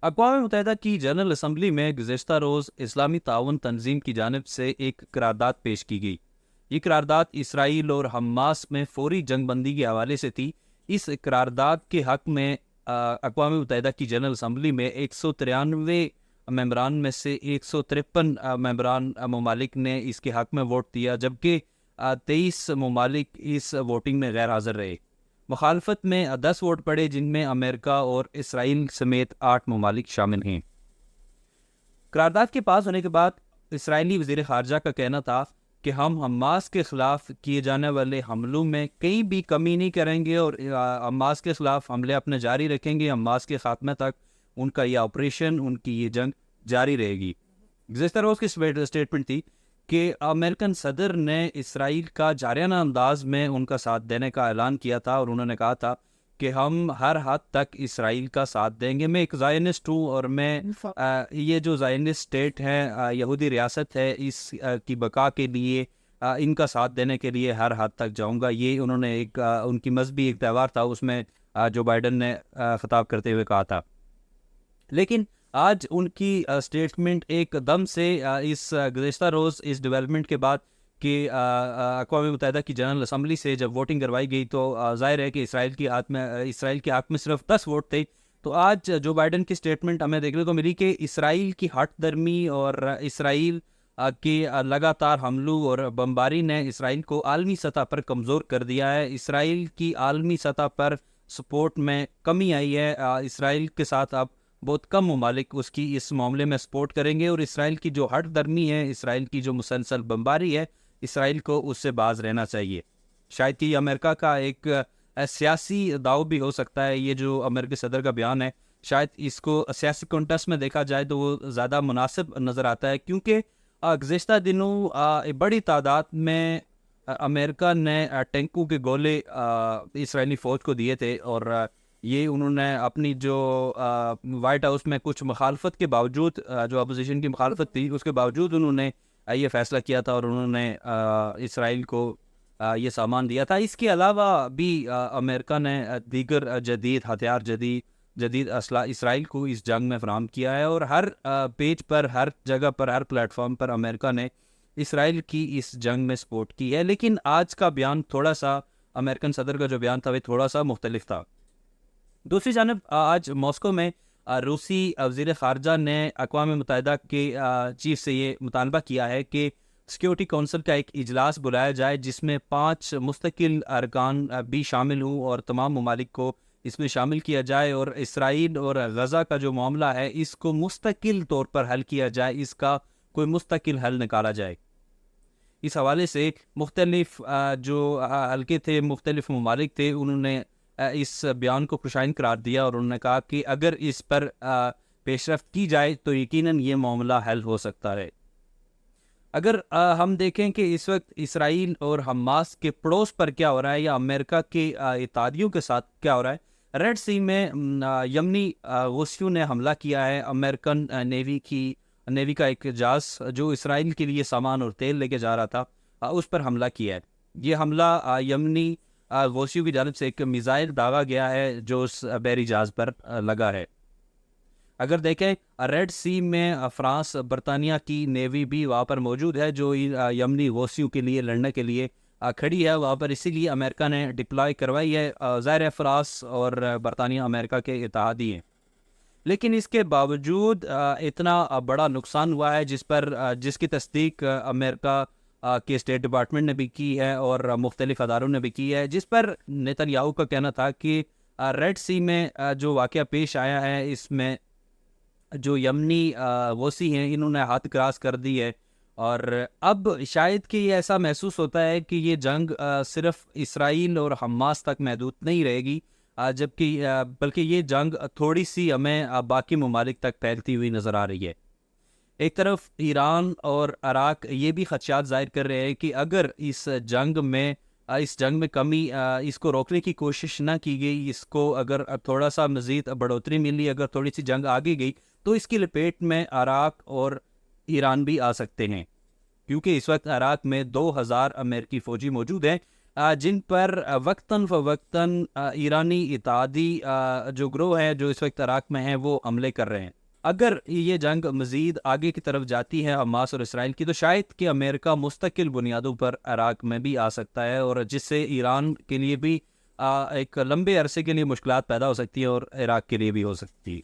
اقوام متحدہ کی جنرل اسمبلی میں گزشتہ روز اسلامی تعاون تنظیم کی جانب سے ایک قرارداد پیش کی گئی۔ یہ قرارداد اسرائیل اور حماس میں فوری جنگ بندی کے حوالے سے تھی۔ اس قرارداد کے حق میں اقوام متحدہ کی جنرل اسمبلی میں 193 ممبران میں سے 153 ممبران ممالک نے اس کے حق میں ووٹ دیا، جبکہ 23 ممالک اس ووٹنگ میں غیر حاضر رہے۔ مخالفت میں 10 ووٹ پڑے، جن میں امریکہ اور اسرائیل سمیت 8 ممالک شامل ہیں۔ قرارداد کے پاس ہونے کے بعد اسرائیلی وزیر خارجہ کا کہنا تھا کہ ہم حماس کے خلاف کیے جانے والے حملوں میں کہیں بھی کمی نہیں کریں گے اور حماس کے خلاف حملے اپنے جاری رکھیں گے۔ حماس کے خاتمے تک ان کا یہ آپریشن، ان کی یہ جنگ جاری رہے گی۔ گزشتہ روز کی سٹیٹمنٹ تھی کہ امریکن صدر نے اسرائیل کا جارحانہ انداز میں ان کا ساتھ دینے کا اعلان کیا تھا، اور انہوں نے کہا تھا کہ ہم ہر حد تک اسرائیل کا ساتھ دیں گے۔ میں ایک زائنسٹ ہوں، اور میں یہ جو زائنسٹ اسٹیٹ ہے، یہودی ریاست ہے، اس کی بقا کے لیے ان کا ساتھ دینے کے لیے ہر حد تک جاؤں گا۔ یہ انہوں نے ایک ان کی مذہبی ایک تہوار تھا، اس میں جو بائیڈن نے خطاب کرتے ہوئے کہا تھا۔ لیکن آج ان کی سٹیٹمنٹ ایک دم سے اس گزشتہ روز اس ڈیولپمنٹ کے بعد کہ اقوام متحدہ کی جنرل اسمبلی سے جب ووٹنگ کروائی گئی تو ظاہر ہے کہ اسرائیل کے حق میں صرف 10 ووٹ تھے۔ تو آج جو بائیڈن کی سٹیٹمنٹ ہمیں دیکھنے کو ملی کہ اسرائیل کی ہٹ درمی اور اسرائیل کی لگاتار حملوں اور بمباری نے اسرائیل کو عالمی سطح پر کمزور کر دیا ہے۔ اسرائیل کی عالمی سطح پر سپورٹ میں کمی آئی ہے۔ اسرائیل کے ساتھ اب بہت کم ممالک اس کی اس معاملے میں سپورٹ کریں گے، اور اسرائیل کی جو ہٹ درمی ہے، اسرائیل کی جو مسلسل بمباری ہے، اسرائیل کو اس سے باز رہنا چاہیے۔ شاید کہ یہ امریکہ کا ایک سیاسی داؤ بھی ہو سکتا ہے۔ یہ جو امریکی صدر کا بیان ہے، شاید اس کو سیاسی کانٹیکسٹ میں دیکھا جائے تو وہ زیادہ مناسب نظر آتا ہے، کیونکہ گزشتہ دنوں بڑی تعداد میں امریکہ نے ٹینکوں کے گولے اسرائیلی فوج کو دیے تھے، اور یہ انہوں نے اپنی جو وائٹ ہاؤس میں کچھ مخالفت کے باوجود، جو اپوزیشن کی مخالفت تھی اس کے باوجود انہوں نے یہ فیصلہ کیا تھا، اور انہوں نے اسرائیل کو یہ سامان دیا تھا۔ اس کے علاوہ بھی امریکہ نے دیگر جدید ہتھیار، جدید اسلحہ اسرائیل کو اس جنگ میں فراہم کیا ہے، اور ہر پیج پر، ہر جگہ پر، ہر پلیٹ فارم پر امریکہ نے اسرائیل کی اس جنگ میں سپورٹ کی ہے۔ لیکن آج کا بیان تھوڑا سا، امریکن صدر کا جو بیان تھا وہ تھوڑا سا مختلف تھا۔ دوسری جانب آج ماسکو میں روسی وزیر خارجہ نے اقوام متحدہ کے چیف سے یہ مطالبہ کیا ہے کہ سیکیورٹی کونسل کا ایک اجلاس بلایا جائے، جس میں 5 مستقل ارکان بھی شامل ہوں، اور تمام ممالک کو اس میں شامل کیا جائے، اور اسرائیل اور غزہ کا جو معاملہ ہے اس کو مستقل طور پر حل کیا جائے، اس کا کوئی مستقل حل نکالا جائے۔ اس حوالے سے مختلف جو حلقے تھے، مختلف ممالک تھے، انہوں نے اس بیان کو خوشائند قرار دیا، اور انہوں نے کہا کہ اگر اس پر پیش رفت کی جائے تو یقیناً یہ معاملہ حل ہو سکتا ہے۔ اگر ہم دیکھیں کہ اس وقت اسرائیل اور حماس کے پڑوس پر کیا ہو رہا ہے، یا امریکہ کے اتحادیوں کے ساتھ کیا ہو رہا ہے، ریڈ سی میں یمنی غوثیوں نے حملہ کیا ہے۔ امریکن نیوی کا ایک جہاز جو اسرائیل کے لیے سامان اور تیل لے کے جا رہا تھا، اس پر حملہ کیا ہے۔ یہ حملہ یمنی غوثیوں کی جانب سے ایک میزائل داغا گیا ہے جو اس بحری جہاز پر لگا ہے۔ اگر دیکھیں ریڈ سی میں فرانس، برطانیہ کی نیوی بھی وہاں پر موجود ہے، جو یمنی غوثیوں کے لیے لڑنے کے لیے کھڑی ہے وہاں پر، اسی لیے امریکہ نے ڈپلائی کروائی ہے۔ ظاہر ہے فرانس اور برطانیہ امریکہ کے اتحادی ہیں، لیکن اس کے باوجود اتنا بڑا نقصان ہوا ہے جس کی تصدیق امریکہ کے اسٹیٹ ڈپارٹمنٹ نے بھی کی ہے، اور مختلف اداروں نے بھی کی ہے، جس پر نیتن یاہو کا کہنا تھا کہ ریڈ سی میں جو واقعہ پیش آیا ہے، اس میں جو یمنی غوثی ہیں انہوں نے حد کراس کر دی ہے، اور اب شاید کہ یہ ایسا محسوس ہوتا ہے کہ یہ جنگ صرف اسرائیل اور حماس تک محدود نہیں رہے گی، بلکہ یہ جنگ تھوڑی سی ہمیں باقی ممالک تک پھیلتی ہوئی نظر آ رہی ہے۔ ایک طرف ایران اور عراق یہ بھی خدشات ظاہر کر رہے ہیں کہ اگر اس جنگ میں کمی، اس کو روکنے کی کوشش نہ کی گئی، اس کو اگر تھوڑا سا مزید بڑھوتری ملی، اگر تھوڑی سی جنگ آگے گئی تو اس کی لپیٹ میں عراق اور ایران بھی آ سکتے ہیں، کیونکہ اس وقت عراق میں 2000 امریکی فوجی موجود ہیں۔ جن پر وقتاً فوقتاً ایرانی اتحادی جو گروہ ہیں جو اس وقت عراق میں ہیں وہ حملے کر رہے ہیں. اگر یہ جنگ مزید آگے کی طرف جاتی ہے حماس اور اسرائیل کی، تو شاید کہ امریکہ مستقل بنیادوں پر عراق میں بھی آ سکتا ہے، اور جس سے ایران کے لیے بھی ایک لمبے عرصے کے لیے مشکلات پیدا ہو سکتی ہیں اور عراق کے لیے بھی ہو سکتی ہے.